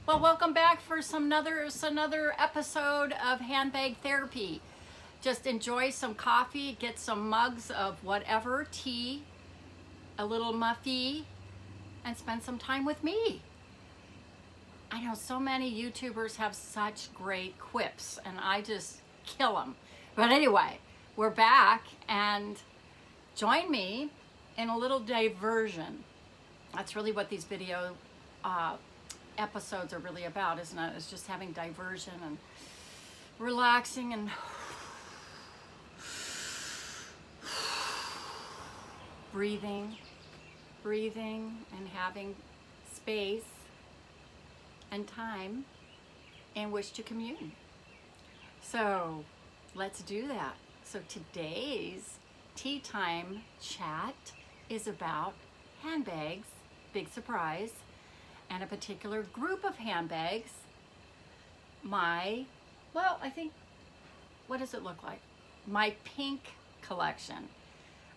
Well, welcome back for another episode of Handbag Therapy. Just enjoy some coffee, get some mugs of whatever, tea, a little muffy, and spend some time with me. I know so many YouTubers have such great quips, and I just kill them. But anyway, we're back, and join me in a little diversion. That's really what these video episodes are really about, isn't it? It's just having diversion and relaxing and breathing and having space and time in which to commune. So let's do that. So today's tea time chat is about handbags, big surprise, and a particular group of handbags. What does it look like? My pink collection.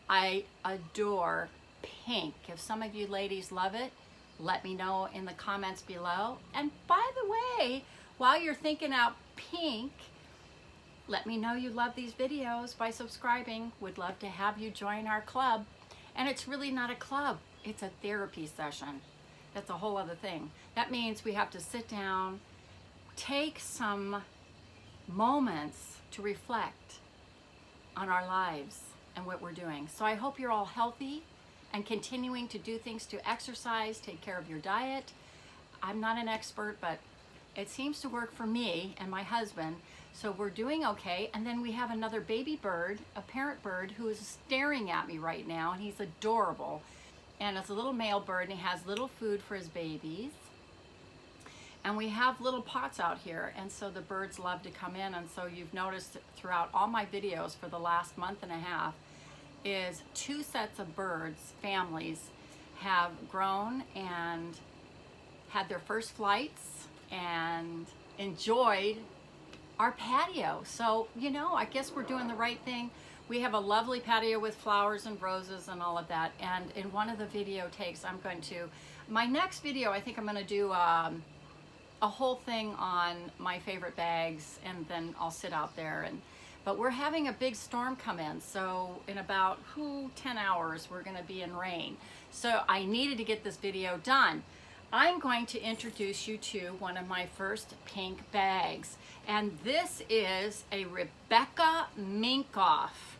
I adore pink. If some of you ladies love it, let me know in the comments below. And by the way, while you're thinking out pink, let me know you love these videos by subscribing. Would love to have you join our club. And it's really not a club, it's a therapy session. That's a whole other thing. That means we have to sit down, take some moments to reflect on our lives and what we're doing. So I hope you're all healthy and continuing to do things to exercise, take care of your diet. I'm not an expert, but it seems to work for me and my husband. So we're doing okay. And then we have another baby bird, a parent bird, who is staring at me right now, and he's adorable. And it's a little male bird, and he has little food for his babies. And we have little pots out here, and so the birds love to come in. And so you've noticed throughout all my videos for the last month and a half is 2 sets of birds, families, have grown and had their first flights and enjoyed our patio. So, you know, I guess we're doing the right thing. We have a lovely patio with flowers and roses and all of that. And in one of the video takes, my next video, I think I'm going to do a whole thing on my favorite bags, and then I'll sit out there. But we're having a big storm come in. So in about 10 hours, we're going to be in rain. So I needed to get this video done. I'm going to introduce you to one of my first pink bags. And this is a Rebecca Minkoff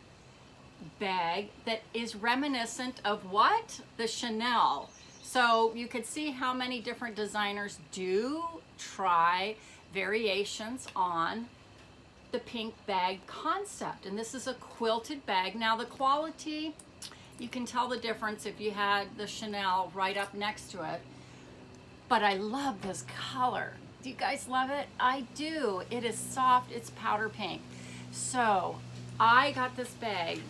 bag that is reminiscent of what? The Chanel. So you could see how many different designers do try variations on the pink bag concept. And this is a quilted bag. Now the quality, you can tell the difference if you had the Chanel right up next to it. But I love this color. Do you guys love it? I do. It is soft, it's powder pink. So I got this bag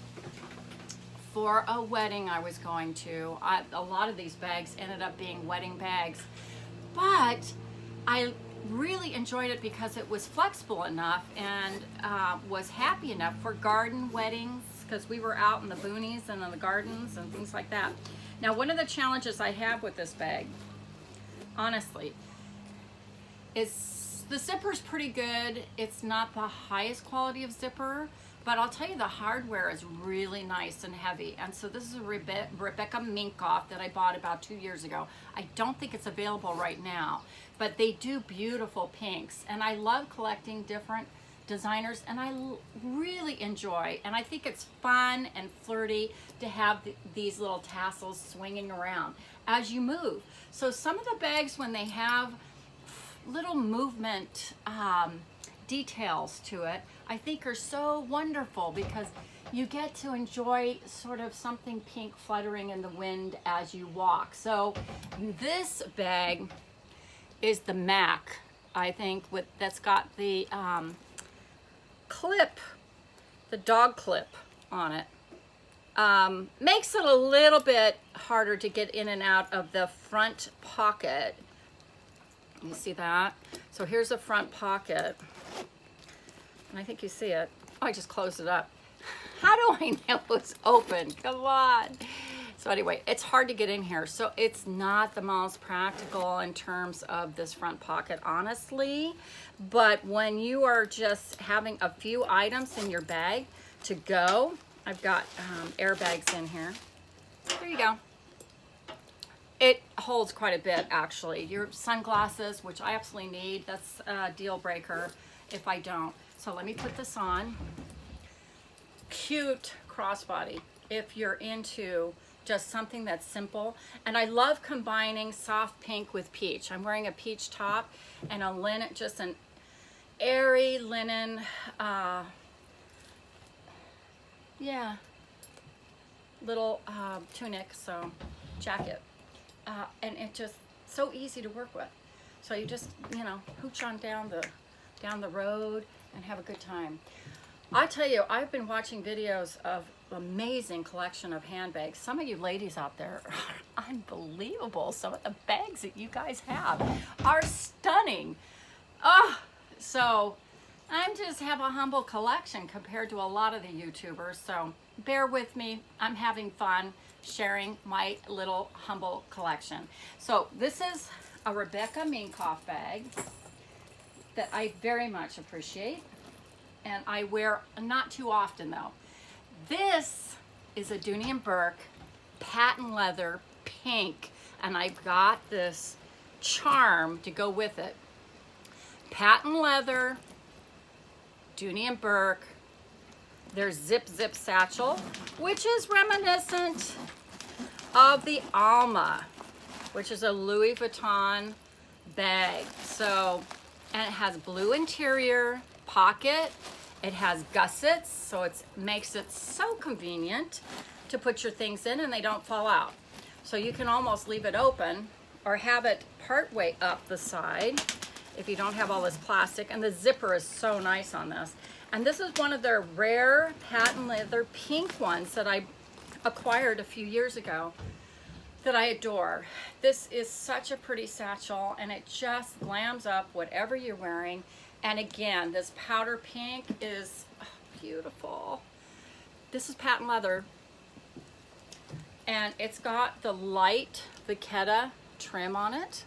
for a wedding I was going to. A lot of these bags ended up being wedding bags, but I really enjoyed it because it was flexible enough and was happy enough for garden weddings, because we were out in the boonies and in the gardens and things like that. Now, one of the challenges I have with this bag, honestly, is the zipper's pretty good. It's not the highest quality of zipper, but I'll tell you, the hardware is really nice and heavy. And so this is a Rebecca Minkoff that I bought about 2 years ago. I don't think it's available right now, but they do beautiful pinks. And I love collecting different designers, and I really enjoy, and I think it's fun and flirty to have these little tassels swinging around as you move. So some of the bags, when they have little movement details to it, I think are so wonderful, because you get to enjoy sort of something pink fluttering in the wind as you walk. So this bag is the MAC, I think, that's got the clip, the dog clip on it. Makes it a little bit harder to get in and out of the front pocket. You see that? So here's the front pocket. And I think you see it. Oh, I just closed it up. How do I know it's open? Come on. So anyway, it's hard to get in here. So it's not the most practical in terms of this front pocket, honestly. But when you are just having a few items in your bag to go, I've got airbags in here. There you go. It holds quite a bit, actually. Your sunglasses, which I absolutely need, that's a deal breaker if I don't. So let me put this on. Cute crossbody if you're into just something that's simple. And I love combining soft pink with peach. I'm wearing a peach top and a linen, just an airy linen, yeah, little tunic, so jacket. And it's just so easy to work with. So you just, you know, hooch on down the road and have a good time. I tell you, I've been watching videos of amazing collection of handbags. Some of you ladies out there are unbelievable. Some of the bags that you guys have are stunning. So I just have a humble collection compared to a lot of the YouTubers. So bear with me. I'm having fun sharing my little humble collection. So this is a Rebecca Minkoff bag that I very much appreciate. And I wear not too often though. This is a Dooney Bourke patent leather pink, and I've got this charm to go with it. Patent leather, Dooney Bourke. There's Zip Satchel, which is reminiscent of the Alma, which is a Louis Vuitton bag. So, and it has blue interior, pocket. It has gussets, so it makes it so convenient to put your things in and they don't fall out. So you can almost leave it open or have it part way up the side if you don't have all this plastic. And the zipper is so nice on this. And this is one of their rare patent leather pink ones that I acquired a few years ago that I adore. This is such a pretty satchel, and it just glams up whatever you're wearing. And again, this powder pink is beautiful. This is patent leather, and it's got the light Vachetta trim on it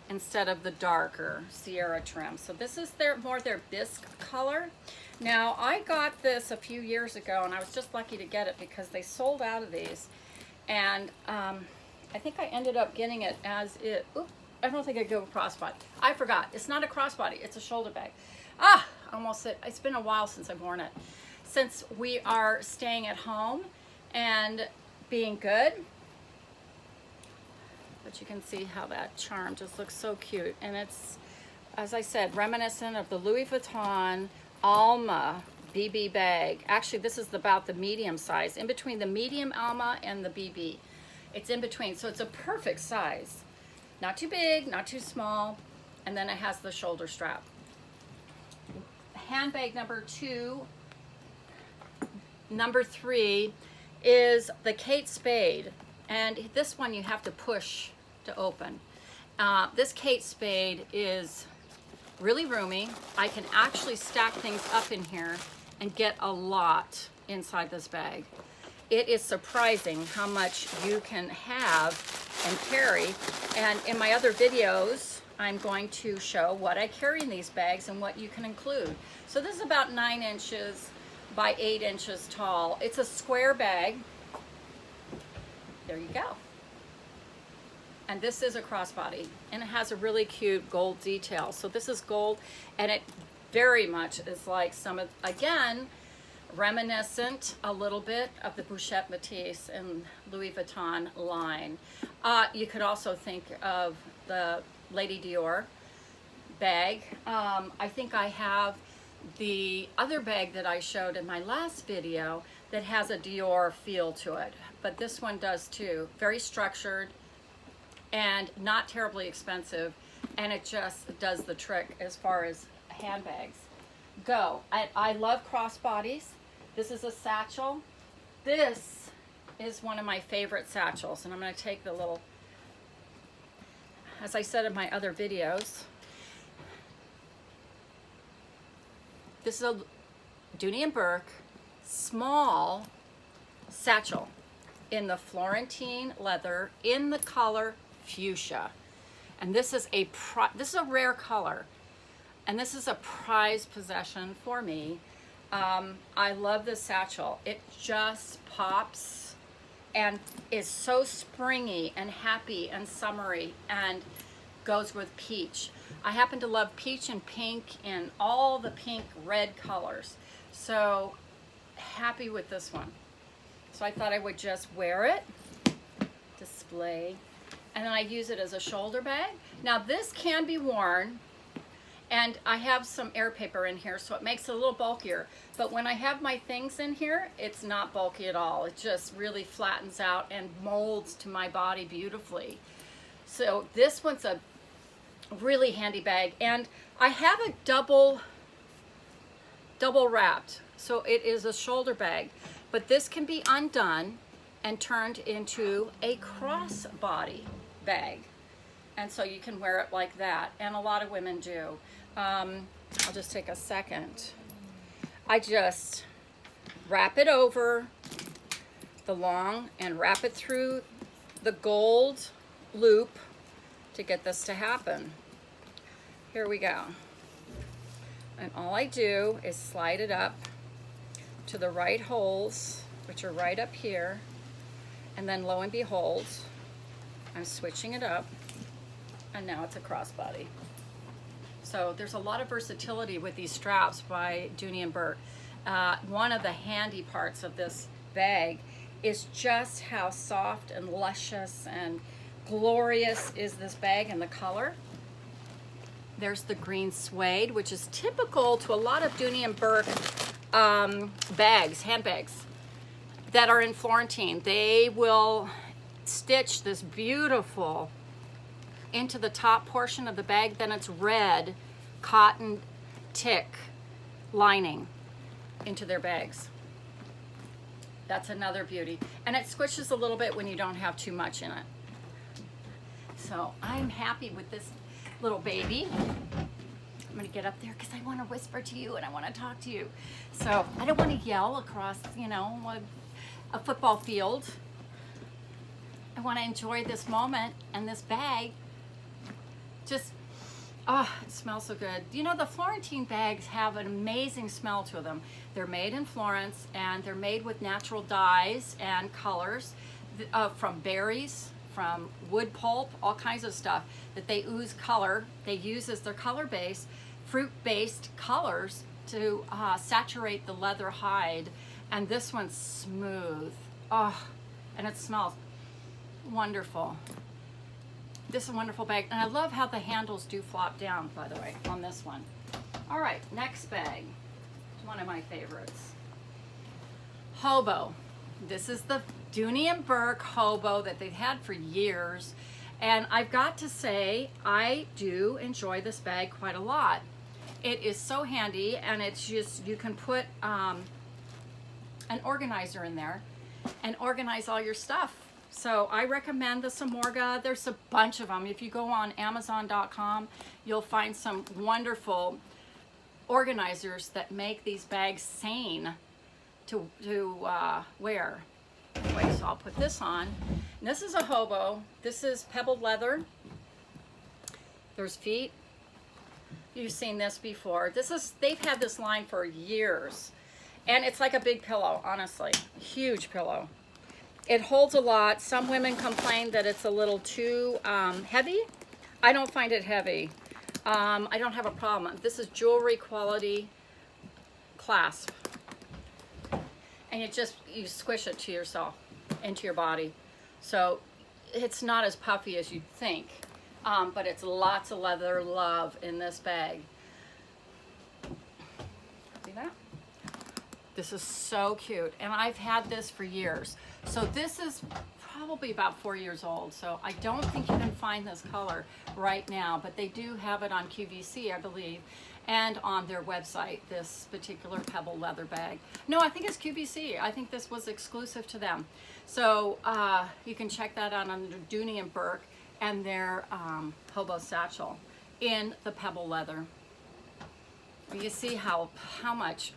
instead of the darker Sierra trim. So this is more their bisque color. Now, I got this a few years ago, and I was just lucky to get it because they sold out of these. And I think I ended up getting it as it. Oops. I don't think I go with crossbody. I forgot. It's not a crossbody. It's a shoulder bag. Almost it. It's been a while since I've worn it. Since we are staying at home and being good. But you can see how that charm just looks so cute. And it's, as I said, reminiscent of the Louis Vuitton Alma BB bag. Actually, this is about the medium size. In between the medium Alma and the BB. It's in between. So it's a perfect size. Not too big, not too small, and then it has the shoulder strap. Handbag number 2, number 3 is the Kate Spade, and this one you have to push to open. This Kate Spade is really roomy. I can actually stack things up in here and get a lot inside this bag. It is surprising how much you can have and carry. And in my other videos, I'm going to show what I carry in these bags and what you can include. So this is about 9 inches by 8 inches tall. It's a square bag. There you go. And this is a crossbody, and it has a really cute gold detail. So this is gold, and it very much is like some of, again, reminiscent a little bit of the Bouchette Matisse and Louis Vuitton line. You could also think of the Lady Dior bag. I think I have the other bag that I showed in my last video that has a Dior feel to it, but this one does too. Very structured and not terribly expensive, and it just does the trick as far as handbags go. I love crossbodies. This is a satchel. This is one of my favorite satchels, and I'm going to take the little, as I said in my other videos, this is a Dooney Bourke small satchel. in the Florentine leather in the color Fuchsia. And this is a rare color. And this is a prized possession for me. I love this satchel. It just pops and is so springy and happy and summery and goes with peach. I happen to love peach and pink and all the pink red colors. So happy with this one. So I thought I would just wear it, display, and then I use it as a shoulder bag. Now this can be worn, and I have some air paper in here, so it makes it a little bulkier. But when I have my things in here, it's not bulky at all. It just really flattens out and molds to my body beautifully. So this one's a really handy bag, and I have it double wrapped. So it is a shoulder bag, but this can be undone and turned into a crossbody bag. And so you can wear it like that, and a lot of women do. I'll just take a second. I just wrap it over the long and wrap it through the gold loop to get this to happen. Here we go. And all I do is slide it up to the right holes, which are right up here. And then lo and behold, I'm switching it up, and now it's a crossbody. So there's a lot of versatility with these straps by Dooney Bourke. One of the handy parts of this bag is just how soft and luscious and glorious is this bag and the color. There's the green suede, which is typical to a lot of Dooney Bourke bags, handbags that are in Florentine. They will stitch this beautiful into the top portion of the bag, then it's red cotton tick lining into their bags. That's another beauty. And it squishes a little bit when you don't have too much in it. So I'm happy with this little baby. I'm gonna get up there because I want to whisper to you and I want to talk to you. So I don't want to yell across, you know, a football field. I want to enjoy this moment and this bag. Just, oh, it smells so good. You know, the Florentine bags have an amazing smell to them. They're made in Florence, and they're made with natural dyes and colors from berries, from wood pulp, all kinds of stuff that they ooze color. They use as their color base, fruit-based colors to saturate the leather hide. And this one's smooth. Oh, and it smells wonderful. This is a wonderful bag, and I love how the handles do flop down, by the way, on this one. All right, next bag. One of my favorites. Hobo. This is the Dooney Bourke Hobo that they've had for years, and I've got to say, I do enjoy this bag quite a lot. It is so handy, and it's just, you can put an organizer in there and organize all your stuff. So I recommend the Samorga. There's a bunch of them. If you go on Amazon.com, you'll find some wonderful organizers that make these bags sane to wear. Anyway, so I'll put this on. And this is a Hobo. This is pebbled leather. There's feet. You've seen this before. They've had this line for years. And it's like a big pillow, honestly. Huge pillow. It holds a lot. Some women complain that it's a little too heavy. I don't find it heavy. I don't have a problem. This is jewelry quality clasp. And you squish it to yourself, into your body. So it's not as puffy as you'd think, but it's lots of leather love in this bag. See that? This is so cute, and I've had this for years. So this is probably about 4 years old, so I don't think you can find this color right now, but they do have it on QVC, I believe, and on their website, this particular pebble leather bag. No, I think it's QVC. I think this was exclusive to them. So you can check that out under Dooney Bourke and their Hobo satchel in the pebble leather. You see how much,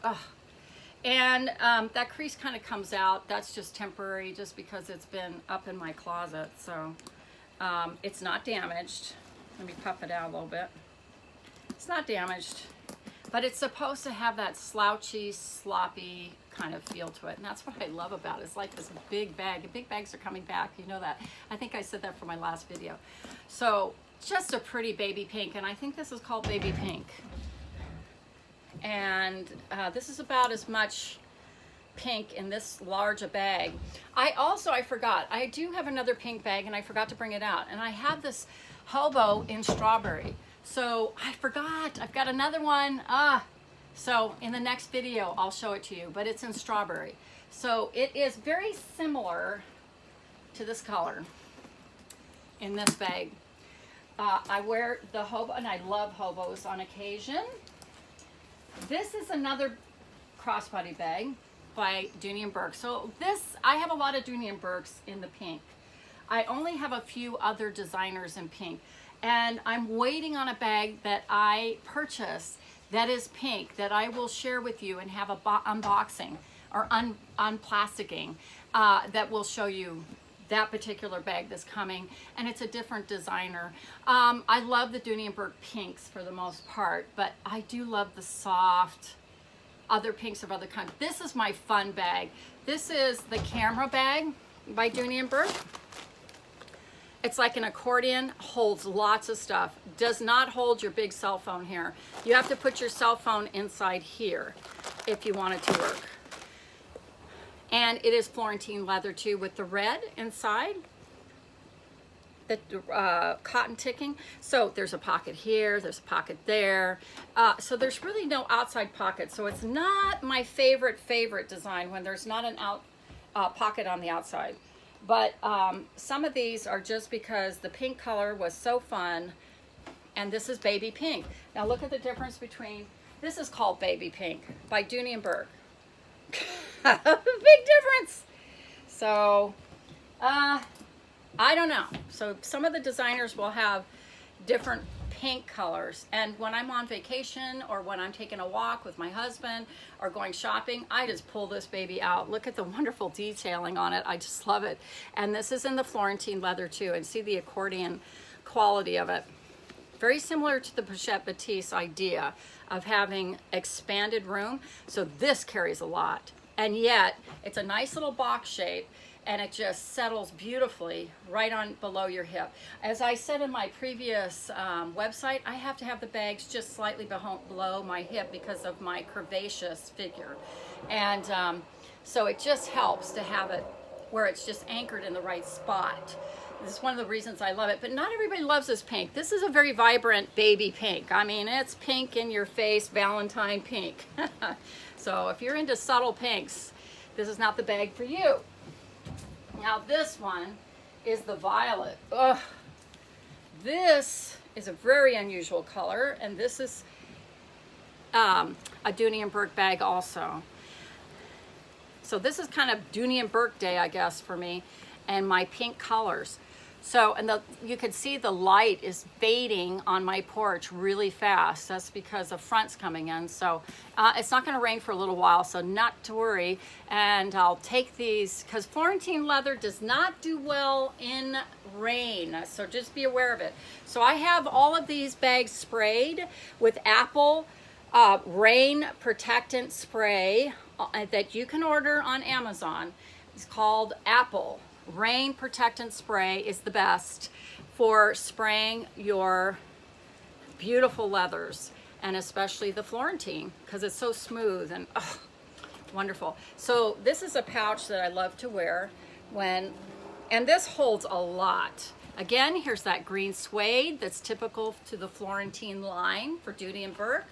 And that crease kind of comes out. That's just temporary, just because it's been up in my closet. So it's not damaged. Let me puff it out a little bit. It's not damaged, but it's supposed to have that slouchy, sloppy kind of feel to it. And that's what I love about it. It's like this big bag. The big bags are coming back. You know that. I think I said that for my last video. So just a pretty baby pink. And I think this is called baby pink. And this is about as much pink in this large a bag. I forgot, I do have another pink bag, and I forgot to bring it out. And I have this Hobo in strawberry. So I forgot, I've got another one. So in the next video, I'll show it to you, but it's in strawberry. So it is very similar to this color in this bag. I wear the Hobo, and I love Hobos on occasion. This is another crossbody bag by Dooney Bourke. So this, I have a lot of Dooney Bourkes in the pink. I only have a few other designers in pink. And I'm waiting on a bag that I purchased that is pink, that I will share with you and have a unboxing or unplasticking that will show you that particular bag that's coming, and it's a different designer. I love the Dooney Bourke pinks for the most part, but I do love the soft other pinks of other kinds. This is my fun bag. This is the camera bag by Dooney Bourke. It's like an accordion, holds lots of stuff. Does not hold your big cell phone here. You have to put your cell phone inside here if you want it to work. And it is Florentine leather too, with the red inside, the cotton ticking. So there's a pocket here, there's a pocket there. So there's really no outside pocket. So it's not my favorite design when there's not an pocket on the outside. But some of these are just because the pink color was so fun, and this is baby pink. Now look at the difference between, this is called baby pink by Dooney Bourke. Big difference. So I don't know. So some of the designers will have different pink colors, and when I'm on vacation or when I'm taking a walk with my husband or going shopping, I just pull this baby out. Look at the wonderful detailing on it. I just love it. And this is in the Florentine leather too, and see the accordion quality of it. Very similar to the Pochette Batiste idea of having expanded room. So this carries a lot, and yet it's a nice little box shape, and it just settles beautifully right on below your hip. As I said in my previous website, I have to have the bags just slightly below my hip because of my curvaceous figure. And so it just helps to have it where it's just anchored in the right spot. This is one of the reasons I love it, but not everybody loves this pink. This is a very vibrant baby pink. I mean, it's pink in your face, Valentine pink. So if you're into subtle pinks, this is not the bag for you. Now this one is the violet. Ugh. This is a very unusual color, and this is a Dooney Bourke bag also. So this is kind of Dooney Bourke day, I guess, for me, and my pink colors. So, and you can see the light is fading on my porch really fast. That's because the front's coming in. So it's not going to rain for a little while, so not to worry. And I'll take these, because Florentine leather does not do well in rain. So just be aware of it. So I have all of these bags sprayed with apple rain protectant spray that you can order on Amazon. It's called Apple. Rain protectant spray is the best for spraying your beautiful leathers, and especially the Florentine, because it's so smooth and wonderful. So this is a pouch that I love to wear when, and this holds a lot. Again, here's that green suede that's typical to the Florentine line for Dooney Bourke.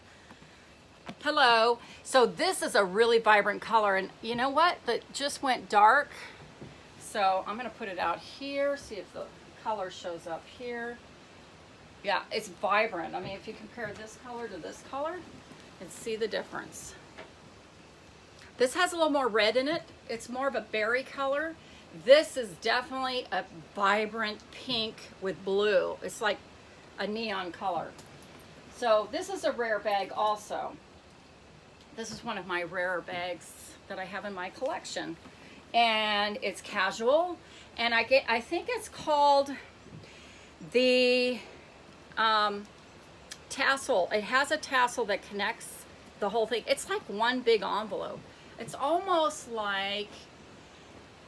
Hello. So this is a really vibrant color, and you know what? That just went dark. So I'm going to put it out here, see if the color shows up here. Yeah, it's vibrant. I mean, if you compare this color to this color, you can see the difference. This has a little more red in it. It's more of a berry color. This is definitely a vibrant pink with blue. It's like a neon color. So this is a rare bag also. This is one of my rarer bags that I have in my collection. And it's casual. And I think it's called the tassel. It has a tassel that connects the whole thing. It's like one big envelope. It's almost like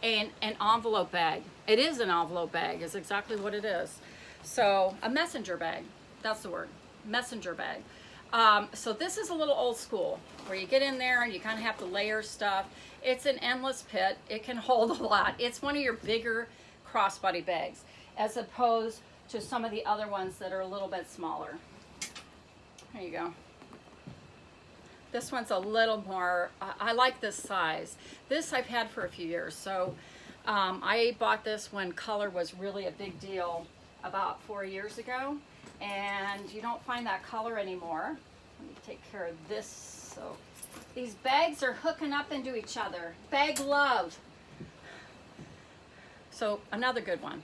an envelope bag. It is an envelope bag, is exactly what it is. So a messenger bag, that's the word, messenger bag. So this is a little old school, where you get in there and you kind of have to layer stuff. It's an endless pit. It can hold a lot. It's one of your bigger crossbody bags, as opposed to some of the other ones that are a little bit smaller. There you go. This one's a little more, I like this size. This I've had for a few years. So I bought this when color was really a big deal about 4 years ago. And you don't find that color anymore. Let me take care of this. So these bags are hooking up into each other. Bag love. So another good one.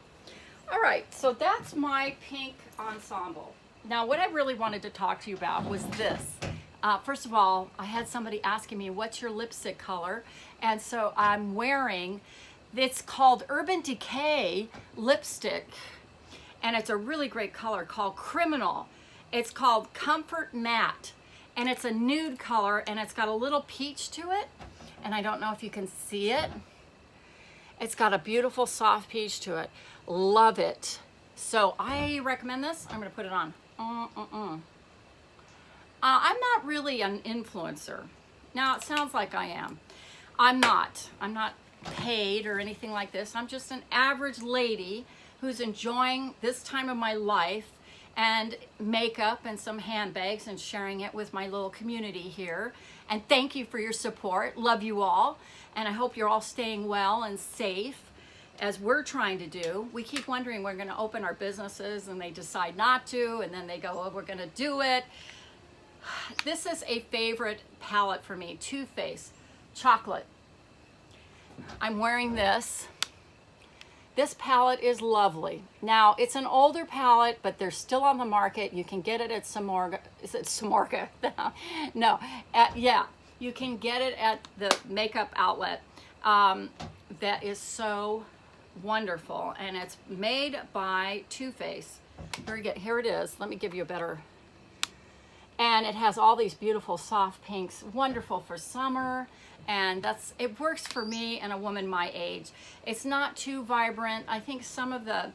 All right, so that's my pink ensemble. Now what I really wanted to talk to you about was this. First of all, I had somebody asking me, what's your lipstick color? And so I'm wearing, it's called Urban Decay lipstick. And it's a really great color called Criminal. It's called Comfort Matte. And it's a nude color, and it's got a little peach to it. And I don't know if you can see it. It's got a beautiful soft peach to it. Love it. So I recommend this. I'm gonna put it on. I'm not really an influencer. Now it sounds like I am. I'm not. I'm not paid or anything like this. I'm just an average lady who's enjoying this time of my life and makeup and some handbags and sharing it with my little community here. And thank you for your support. Love you all. And I hope you're all staying well and safe as we're trying to do. We keep wondering we're going to open our businesses and they decide not to, and then they go, oh, we're going to do it. This is a favorite palette for me, Too Faced Chocolate. I'm wearing this. This palette is lovely. Now, it's an older palette, but they're still on the market. You can get it at Samorga. Is it Samorga? No. Yeah, you can get it at the makeup outlet. That is so wonderful. And it's made by Too Faced. Here it is. Let me give you a better... And it has all these beautiful soft pinks, wonderful for summer. And it works for me and a woman my age. It's not too vibrant. I think some of the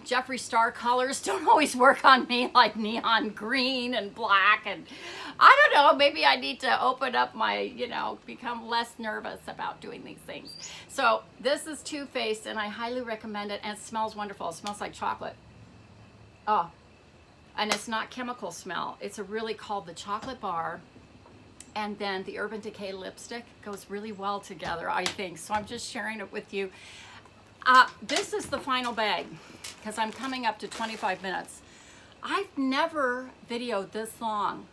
Jeffree Star colors don't always work on me, like neon green and black. And I don't know, maybe I need to open up my, become less nervous about doing these things. So this is Too Faced, and I highly recommend it. And it smells wonderful. It smells like chocolate. Oh. And it's not chemical smell. It's really called the chocolate bar. And then the Urban Decay lipstick goes really well together, I think. So I'm just sharing it with you. This is the final bag because I'm coming up to 25 minutes. I've never videoed this long.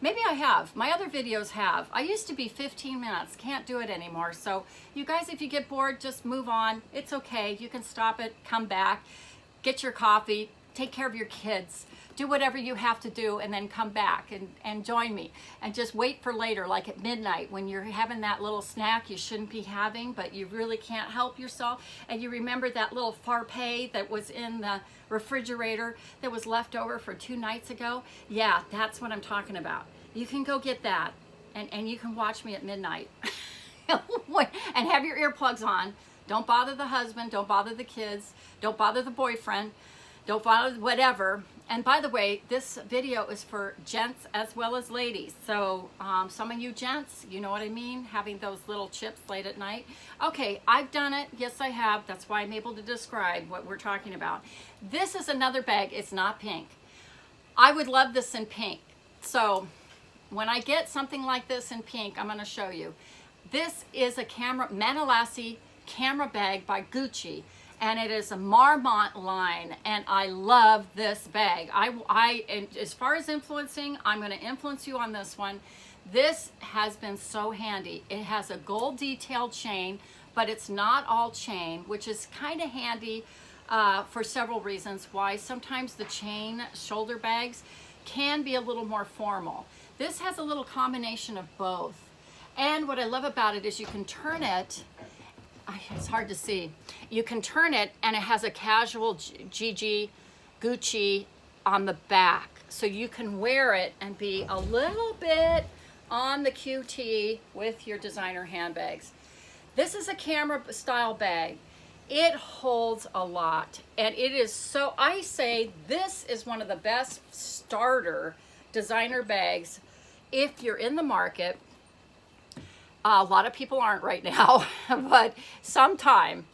Maybe I have. My other videos have. I used to be 15 minutes. Can't do it anymore. So you guys, if you get bored, just move on. It's okay. You can stop it, come back, get your coffee, take care of your kids. Do whatever you have to do and then come back and join me. And just wait for later, like at midnight, when you're having that little snack you shouldn't be having, but you really can't help yourself. And you remember that little Far-Pay that was in the refrigerator that was left over for 2 nights ago? Yeah, that's what I'm talking about. You can go get that and you can watch me at midnight. And have your earplugs on. Don't bother the husband, don't bother the kids, don't bother the boyfriend, don't bother whatever. And by the way, this video is for gents as well as ladies. So some of you gents, you know what I mean? Having those little chips late at night. Okay, I've done it. Yes, I have. That's why I'm able to describe what we're talking about. This is another bag. It's not pink. I would love this in pink. So when I get something like this in pink, I'm going to show you. This is a Manalassi camera bag by Gucci. And it is a Marmont line, and I love this bag. And as far as influencing, I'm going to influence you on this one. This has been so handy. It has a gold detailed chain, but it's not all chain, which is kind of handy for several reasons. Why? Sometimes the chain shoulder bags, can be a little more formal. This has a little combination of both. And what I love about it is you can turn it, it's hard to see, you can turn it and it has a casual Gucci on the back. So you can wear it and be a little bit on the QT with your designer handbags. This is a camera style bag. It holds a lot, and it is so, I say this is one of the best starter designer bags if you're in the market. A lot of people aren't right now, but sometime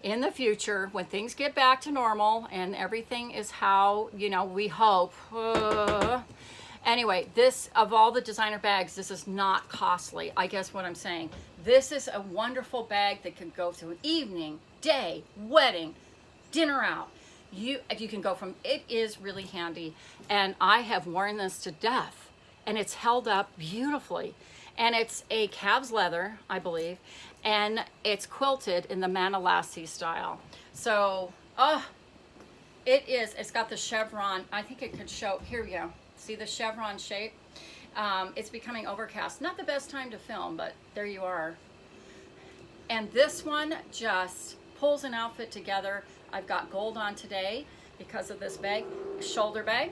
in the future when things get back to normal and everything is how, you know, we hope. Anyway, this, of all the designer bags, this is not costly. I guess what I'm saying. This is a wonderful bag that could go to an evening, day, wedding, dinner out. You can go from, it is really handy. And I have worn this to death. And it's held up beautifully. And it's a calves leather, I believe. And it's quilted in the Manalassi style. So, it is, it's got the chevron. I think it could show, here we go. See the chevron shape? It's becoming overcast. Not the best time to film, but there you are. And this one just pulls an outfit together. I've got gold on today because of this bag, shoulder bag.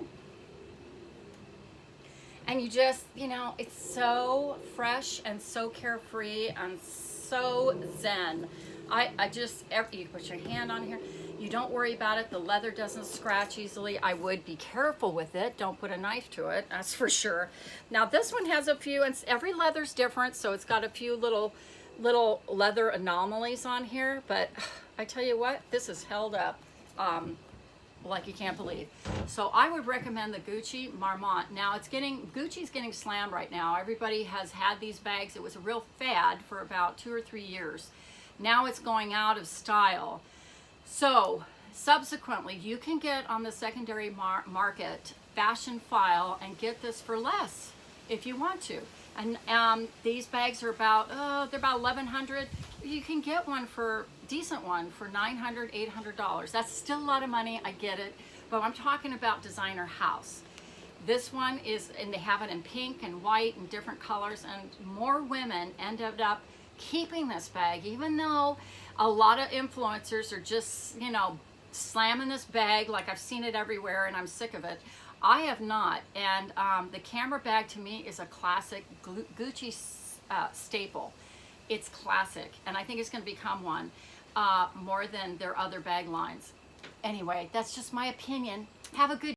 And you just, you know, it's so fresh and so carefree and so zen. I just, you put your hand on here. You don't worry about it. The leather doesn't scratch easily. I would be careful with it. Don't put a knife to it, that's for sure. Now this one has a few, and every leather's different, so it's got a few little leather anomalies on here, but I tell you what, this is held up like you can't believe. So I would recommend the Gucci Marmont. Now Gucci's getting slammed right now. Everybody has had these bags. It was a real fad for about 2 or 3 years. Now it's going out of style. So subsequently, you can get on the secondary market fashion file and get this for less if you want to. And these bags are about, they're about $1,100. You can get one for, decent one for $900, $800. That's still a lot of money, I get it. But I'm talking about designer house. This one is, and they have it in pink and white and different colors, and more women ended up keeping this bag, even though a lot of influencers are just, you know, slamming this bag like I've seen it everywhere and I'm sick of it. I have not. And the camera bag to me is a classic Gucci staple. It's classic, and I think it's going to become one more than their other bag lines. Anyway, that's just my opinion. Have a good